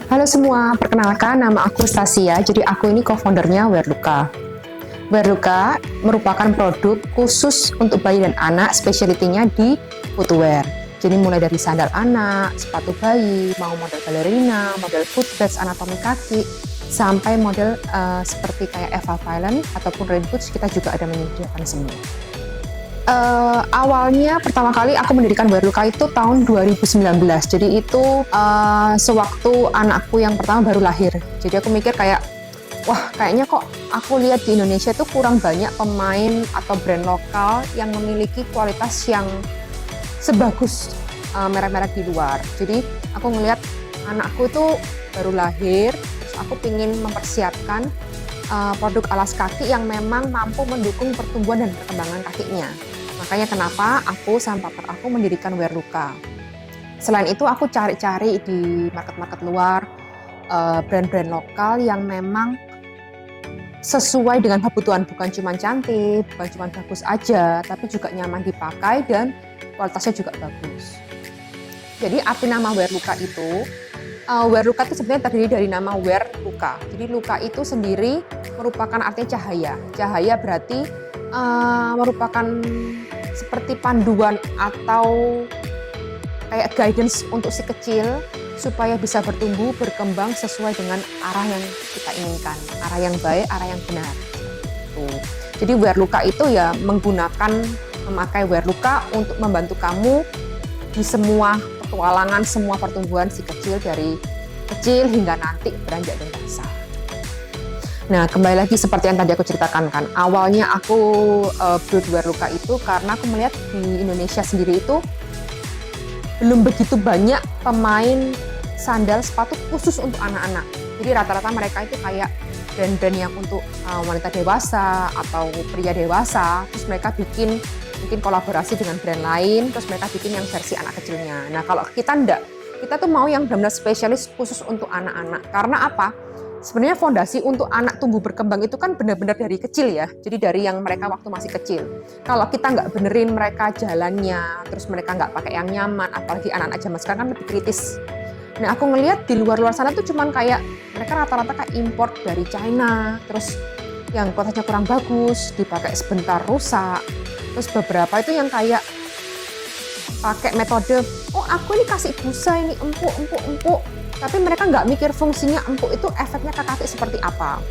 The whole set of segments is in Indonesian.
Halo semua, perkenalkan nama aku Stasia. Jadi aku ini co-foundernya Wearluka. Wearluka merupakan produk khusus untuk bayi dan anak, specialty-nya di footwear. Jadi mulai dari sandal anak, sepatu bayi, mau model ballerina, model footbeds anatomi kaki, sampai model seperti kayak Eva Violent ataupun rain boots, kita juga ada menyediakan semua. Awalnya pertama kali aku mendirikan Wearluka itu tahun 2019. Jadi itu sewaktu anakku yang pertama baru lahir. Jadi aku mikir kayak, wah kayaknya kok aku lihat di Indonesia itu kurang banyak pemain atau brand lokal yang memiliki kualitas yang sebagus merek-merek di luar. Jadi aku ngelihat anakku itu baru lahir, terus aku ingin mempersiapkan produk alas kaki yang memang mampu mendukung pertumbuhan dan perkembangan kakinya. Makanya kenapa aku sama partner aku mendirikan Wearluka. Selain itu aku cari-cari di market-market luar, brand-brand lokal yang memang sesuai dengan kebutuhan, bukan cuma cantik, bukan cuma bagus aja, tapi juga nyaman dipakai dan kualitasnya juga bagus. Jadi arti nama Wearluka itu, Wearluka itu sebenarnya terdiri dari nama Wearluka. Jadi luka itu sendiri merupakan artinya cahaya. Cahaya berarti merupakan seperti panduan atau kayak guidance untuk si kecil supaya bisa bertumbuh, berkembang sesuai dengan arah yang kita inginkan, arah yang baik, arah yang benar. Tuh. Jadi Wearluka itu ya memakai Wearluka untuk membantu kamu di semua petualangan, semua pertumbuhan si kecil dari kecil hingga nanti beranjak dewasa. Nah, kembali lagi seperti yang tadi aku ceritakan kan, awalnya aku build Wearluka itu karena aku melihat di Indonesia sendiri itu belum begitu banyak pemain sandal sepatu khusus untuk anak-anak. Jadi rata-rata mereka itu kayak brand-brand yang untuk wanita dewasa atau pria dewasa, terus mereka bikin kolaborasi dengan brand lain, terus mereka bikin yang versi anak kecilnya. Nah, kalau kita enggak, kita tuh mau yang benar-benar spesialis khusus untuk anak-anak. Karena apa? Sebenarnya fondasi untuk anak tumbuh berkembang itu kan benar-benar dari kecil ya. Jadi dari yang mereka waktu masih kecil. Kalau kita nggak benerin mereka jalannya, terus mereka nggak pakai yang nyaman, apalagi anak-anak zaman sekarang kan lebih kritis. Nah, aku ngelihat di luar-luar sana tuh cuman kayak mereka rata-rata kayak import dari China, terus yang kualitasnya kurang bagus, dipakai sebentar rusak. Terus beberapa itu yang kayak pakai metode, oh aku ini kasih busa ini empuk. Tapi mereka nggak mikir fungsinya empuk itu efeknya ke kaki seperti apa.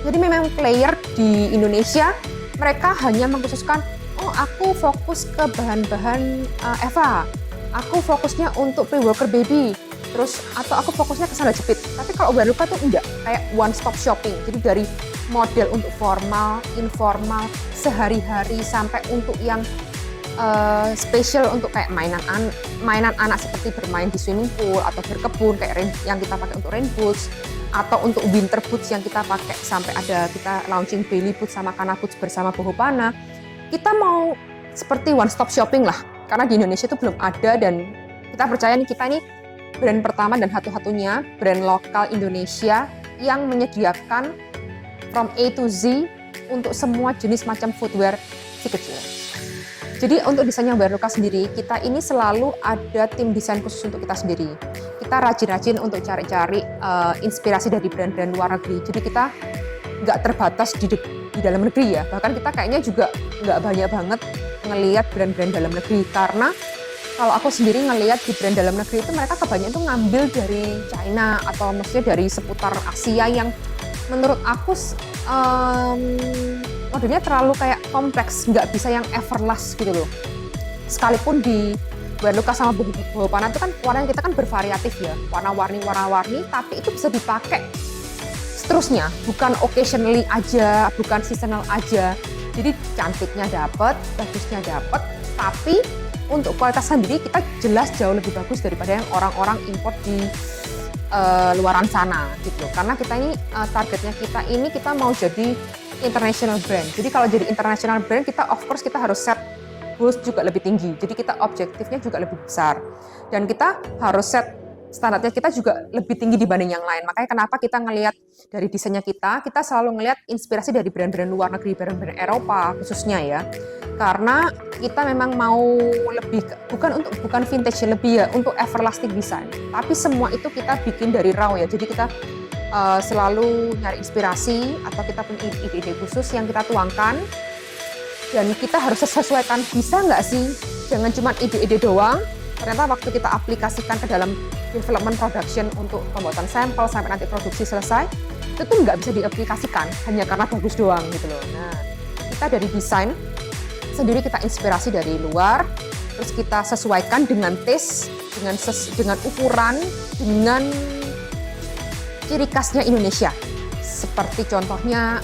Jadi memang player di Indonesia, mereka hanya mengkhususkan, oh aku fokus ke bahan-bahan Eva, aku fokusnya untuk pre-worker baby, terus atau aku fokusnya ke sandal jepit. Tapi kalau Wearluka tuh enggak, kayak one stop shopping. Jadi dari model untuk formal, informal, sehari-hari sampai untuk yang spesial untuk kayak mainan anak seperti bermain di swimming pool atau berkebun kayak yang kita pakai untuk rain boots, atau untuk winter boots yang kita pakai sampai ada kita launching belly boots sama kana boots bersama Bohopana. Kita mau seperti one stop shopping lah, karena di Indonesia itu belum ada dan kita percaya nih kita ini brand pertama dan satu-satunya brand lokal Indonesia yang menyediakan from A to Z untuk semua jenis macam footwear si kecil. Jadi untuk desainnya Wearluka sendiri, kita ini selalu ada tim desain khusus untuk kita sendiri. Kita rajin-rajin untuk cari-cari inspirasi dari brand-brand luar negeri. Jadi kita nggak terbatas di dalam negeri ya. Bahkan kita kayaknya juga nggak banyak banget ngelihat brand-brand dalam negeri. Karena kalau aku sendiri ngelihat di brand dalam negeri itu mereka kebanyakan tuh ngambil dari China atau maksudnya dari seputar Asia yang menurut aku modelnya terlalu kayak kompleks, nggak bisa yang everlast gitu loh. Sekalipun di Wearluka sama Bohopana itu kan warnanya kita kan bervariatif ya, warna-warni, tapi itu bisa dipakai seterusnya, bukan occasionally aja, bukan seasonal aja. Jadi cantiknya dapat, bagusnya dapat, tapi untuk kualitas sendiri kita jelas jauh lebih bagus daripada yang orang-orang import di luaran sana gitu. Karena kita ini targetnya kita mau jadi international brand. Jadi kalau jadi international brand kita of course kita harus set goals juga lebih tinggi. Jadi kita objektifnya juga lebih besar. Dan kita harus set standarnya kita juga lebih tinggi dibanding yang lain. Makanya kenapa kita ngelihat dari desainnya kita selalu ngelihat inspirasi dari brand-brand luar negeri, brand-brand Eropa khususnya ya. karena kita memang mau lebih bukan vintage, lebih ya untuk everlasting design. Tapi semua itu kita bikin dari raw ya. Jadi kita selalu nyari inspirasi atau kita punya ide-ide khusus yang kita tuangkan, dan kita harus sesuaikan. Bisa nggak sih jangan cuma ide-ide doang, ternyata waktu kita aplikasikan ke dalam development production untuk pembuatan sampel sampai nanti produksi selesai, itu tuh nggak bisa diaplikasikan hanya karena bagus doang gitu loh. Nah, kita dari desain sendiri kita inspirasi dari luar, terus kita sesuaikan dengan taste, dengan ukuran, dengan ciri khasnya Indonesia. Seperti contohnya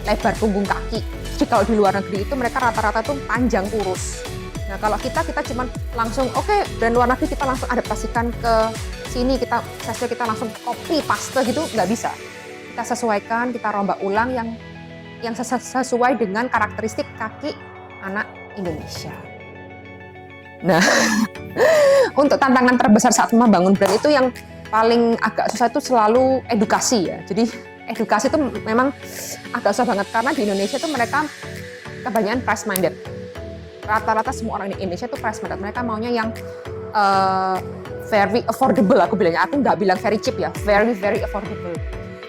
lebar punggung kaki. Jadi kalau di luar negeri itu mereka rata-rata tuh panjang kurus. Nah kalau kita cuma langsung oke, dan luar negeri kita langsung adaptasikan ke sini, size-nya kita langsung copy paste gitu, nggak bisa. Kita sesuaikan, kita rombak ulang yang sesuai dengan karakteristik kaki anak Indonesia. Nah, untuk tantangan terbesar saat membangun brand itu yang paling agak susah itu selalu edukasi ya. Jadi edukasi itu memang agak susah banget karena di Indonesia itu mereka kebanyakan price minded. Rata-rata semua orang di Indonesia itu price minded. Mereka maunya yang very affordable, aku bilangnya. Aku nggak bilang very cheap ya, very affordable.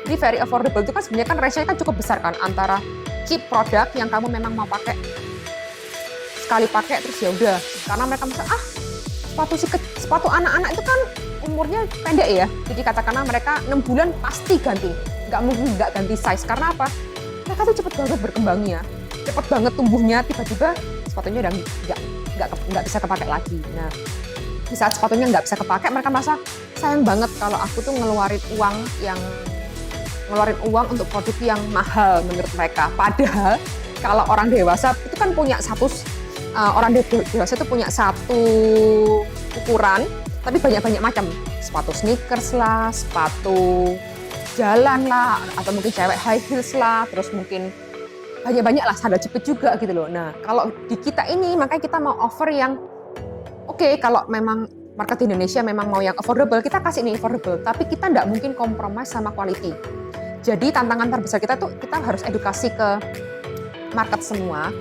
Jadi very affordable itu kan sebenarnya kan ratio-nya kan cukup besar kan antara cheap produk yang kamu memang mau pakai sekali pakai terus ya udah, karena mereka misalnya sepatu anak-anak itu kan umurnya pendek ya, jadi katakanlah mereka 6 bulan pasti ganti, nggak mungkin nggak ganti size. Karena apa? Mereka tuh cepet banget berkembangnya, cepet banget tumbuhnya, tiba-tiba sepatunya udah nggak bisa kepakai lagi. Nah, di saat sepatunya nggak bisa kepakai, mereka merasa sayang banget kalau aku tuh ngeluarin uang untuk produk yang mahal menurut mereka. Padahal kalau orang dewasa itu kan punya orang dewasa itu punya satu ukuran, tapi banyak macam. Sepatu sneakers lah, sepatu jalan lah, atau mungkin cewek high heels lah, terus mungkin banyak lah, sandal jepit juga gitu loh. Nah, kalau di kita ini, makanya kita mau offer yang oke, kalau memang market di Indonesia memang mau yang affordable, kita kasih ini affordable, tapi kita nggak mungkin kompromi sama quality. Jadi tantangan terbesar kita tuh, kita harus edukasi ke market semua,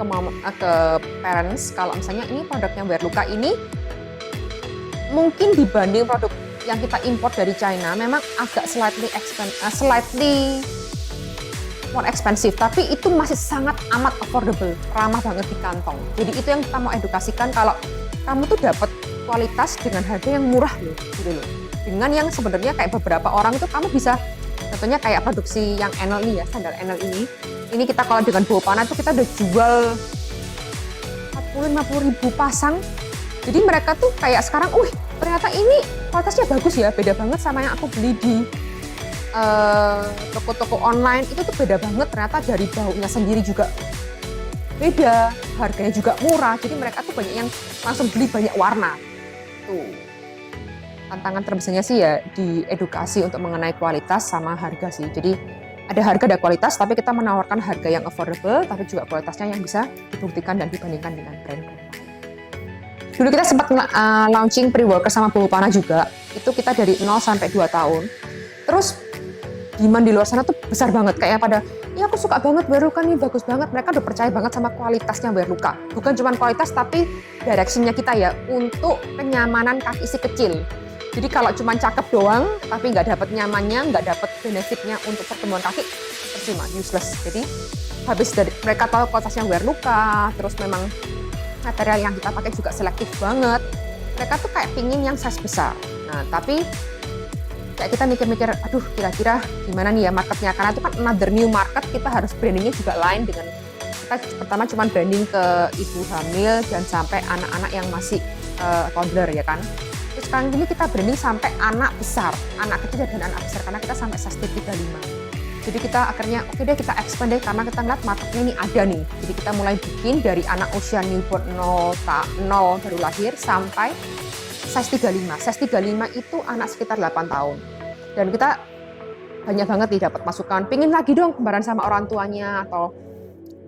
ke parents, kalau misalnya ini produknya Wearluka ini mungkin dibanding produk yang kita import dari China memang agak slightly more expensive, tapi itu masih sangat amat affordable, ramah banget di kantong. Jadi itu yang kita mau edukasikan, kalau kamu tuh dapat kualitas dengan harga yang murah loh, gitu loh. Dengan yang sebenarnya kayak beberapa orang itu kamu bisa, contohnya kayak produksi yang Enel ini ya, sandal Enel ini kita kalau dengan bawa panah itu kita udah jual 40-50 ribu pasang. Jadi mereka tuh kayak sekarang, ternyata ini kualitasnya bagus ya, beda banget sama yang aku beli di toko-toko online. Itu tuh beda banget, ternyata dari baunya sendiri juga beda, harganya juga murah. Jadi mereka tuh banyak yang langsung beli banyak warna. Tuh. Tantangan terbesarnya sih ya di edukasi untuk mengenai kualitas sama harga sih. Jadi ada harga, ada kualitas, tapi kita menawarkan harga yang affordable, tapi juga kualitasnya yang bisa dibuktikan dan dibandingkan dengan brand-brand. Dulu kita sempat launching pre-worker sama bawa panah juga, itu kita dari 0 sampai 2 tahun. Terus demand di luar sana tuh besar banget, kayak pada, ya aku suka banget Wearluka nih, bagus banget. Mereka udah percaya banget sama kualitasnya Wearluka. Bukan cuma kualitas, tapi direction-nya kita ya, untuk kenyamanan kaki si kecil. Jadi kalau cuma cakep doang, tapi nggak dapat nyamannya, nggak dapat benefitnya untuk pertumbuhan kaki, percuma, useless. Jadi habis dari mereka tahu kualitasnya Wearluka, terus memang material yang kita pakai juga selektif banget. Mereka tuh kayak pingin yang size besar. Nah, tapi kayak kita mikir-mikir, aduh kira-kira gimana nih ya marketnya, karena itu kan another new market, kita harus brandingnya juga lain dengan kita pertama cuma branding ke ibu hamil dan sampai anak-anak yang masih toddler ya kan. Terus sekarang ini kita branding sampai anak besar, anak kecil dan anak besar, karena kita sampai size 35. Jadi kita akhirnya oke deh, kita expand deh karena kita ngeliat marketnya ini ada nih. Jadi kita mulai bikin dari anak usia newborn 0 baru lahir sampai size 35. Size 35 itu anak sekitar 8 tahun. Dan kita banyak banget nih dapat masukan, pingin lagi dong kembaran sama orang tuanya, atau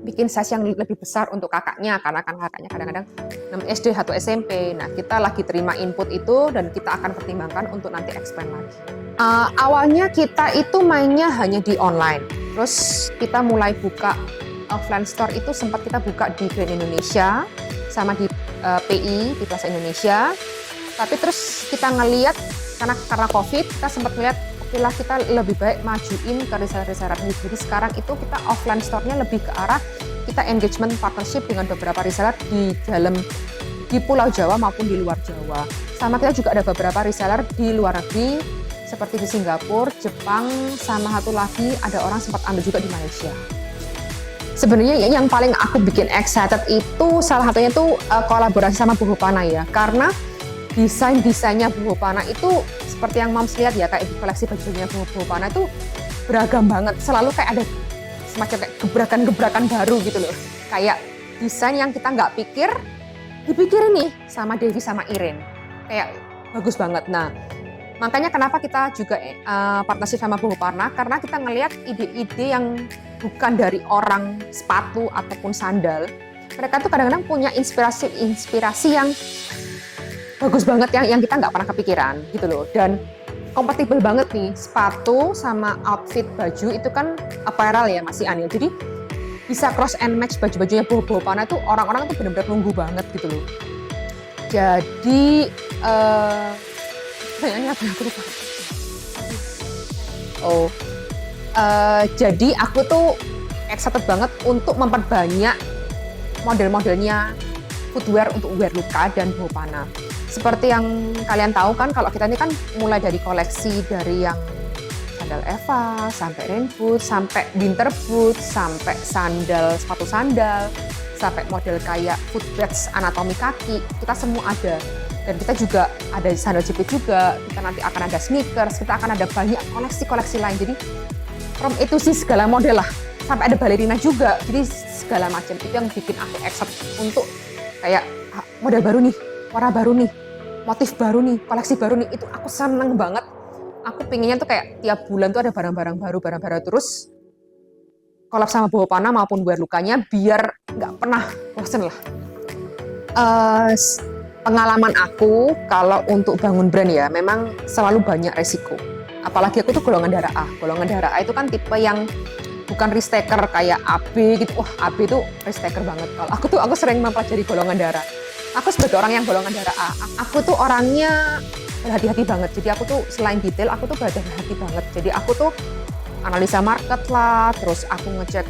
bikin size yang lebih besar untuk kakaknya, karena kan kakaknya kadang-kadang 6 SD atau SMP. Nah, kita lagi terima input itu dan kita akan pertimbangkan untuk nanti expand lagi. Awalnya kita itu mainnya hanya di online, terus kita mulai buka offline store itu sempat kita buka di Grand Indonesia sama di PI di Plaza Indonesia. Tapi terus kita ngelihat karena COVID kita sempat ngelihat okelah kita lebih baik majuin ke reseller-reseller ini. Jadi sekarang itu kita offline store-nya lebih ke arah kita engagement partnership dengan beberapa reseller di Pulau Jawa maupun di luar Jawa. Sama kita juga ada beberapa reseller di luar negeri seperti di Singapura, Jepang, sama satu lagi ada orang sempat ambil juga di Malaysia. Sebenarnya yang paling aku bikin excited itu salah satunya itu kolaborasi sama Buhopana ya, karena desainnya Buhopana itu seperti yang Moms lihat ya, kayak di koleksi bajunya Buhopana itu beragam banget, selalu kayak ada semacam kayak gebrakan-gebrakan baru gitu loh, kayak desain yang kita nggak dipikirin nih sama Devi sama Irin, kayak bagus banget. Nah, makanya kenapa kita juga partnership sama Buhopana, karena kita ngelihat ide-ide yang bukan dari orang sepatu ataupun sandal. Mereka tuh kadang-kadang punya inspirasi yang bagus banget yang kita nggak pernah kepikiran gitu loh. Dan kompatibel banget nih sepatu sama outfit baju itu kan apparel ya masih Anil. Jadi bisa cross and match baju-bajunya Buhopana tuh orang-orang tuh benar-benar nunggu banget gitu loh. Jadi pertanyaannya apa aku lupa. Jadi aku tuh excited banget untuk memperbanyak model-modelnya footwear untuk wear luka dan Buhopana. Seperti yang kalian tahu kan, kalau kita ini kan mulai dari koleksi dari yang sandal Eva, sampai rain boot, sampai winter boot, sampai sepatu sandal, sampai model kayak foot pads anatomi kaki, kita semua ada. Dan kita juga ada sandal jepit juga, kita nanti akan ada sneakers, kita akan ada banyak koleksi-koleksi lain. Jadi from itu sih segala model lah, sampai ada balerina juga, jadi segala macam. Itu yang bikin aku excited untuk kayak model baru nih, warna baru nih, motif baru nih, koleksi baru nih. Itu aku seneng banget. Aku pinginnya tuh kayak tiap bulan tuh ada barang-barang baru terus collab sama Buhopana maupun wear lukanya, biar nggak pernah bosen lah. Pengalaman aku kalau untuk bangun brand ya, memang selalu banyak resiko. Apalagi aku tuh golongan darah A. Golongan darah A itu kan tipe yang bukan risk taker kayak AB gitu. Wah, AB tuh risk taker banget. Kalau aku sering mempelajari golongan darah. Aku sebagai orang yang golongan darah A, aku tuh orangnya berhati-hati banget. Jadi aku tuh selain detail, aku tuh berhati-hati banget. Jadi aku tuh analisa market lah, terus aku ngecek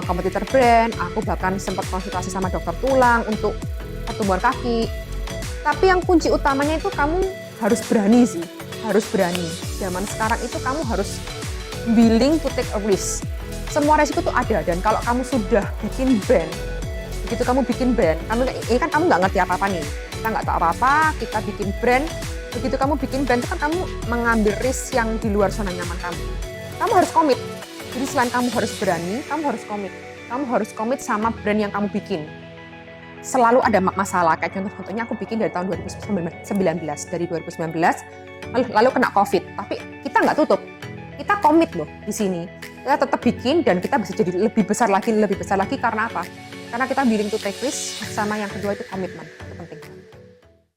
kompetitor brand, aku bahkan sempat konsultasi sama dokter tulang untuk pertumbuhan kaki. Tapi yang kunci utamanya itu kamu harus berani sih, harus berani. Zaman sekarang itu kamu harus willing to take a risk. Semua resiko tuh ada, dan kalau kamu sudah bikin brand, begitu kamu bikin brand, ini kan kamu nggak ngerti apa-apa nih, kita nggak tahu apa-apa, kita bikin brand, begitu kamu bikin brand itu kan kamu mengambil risk yang di luar zona nyaman kamu. Kamu harus komit. Jadi selain kamu harus berani, kamu harus komit. Kamu harus komit sama brand yang kamu bikin. Selalu ada masalah, kayak contohnya aku bikin dari tahun 2019, dari 2019, lalu kena COVID, tapi kita nggak tutup. Kita komit loh di sini. Kita tetap bikin dan kita bisa jadi lebih besar lagi karena apa? Karena kita willing to take risk, sama yang kedua itu komitmen.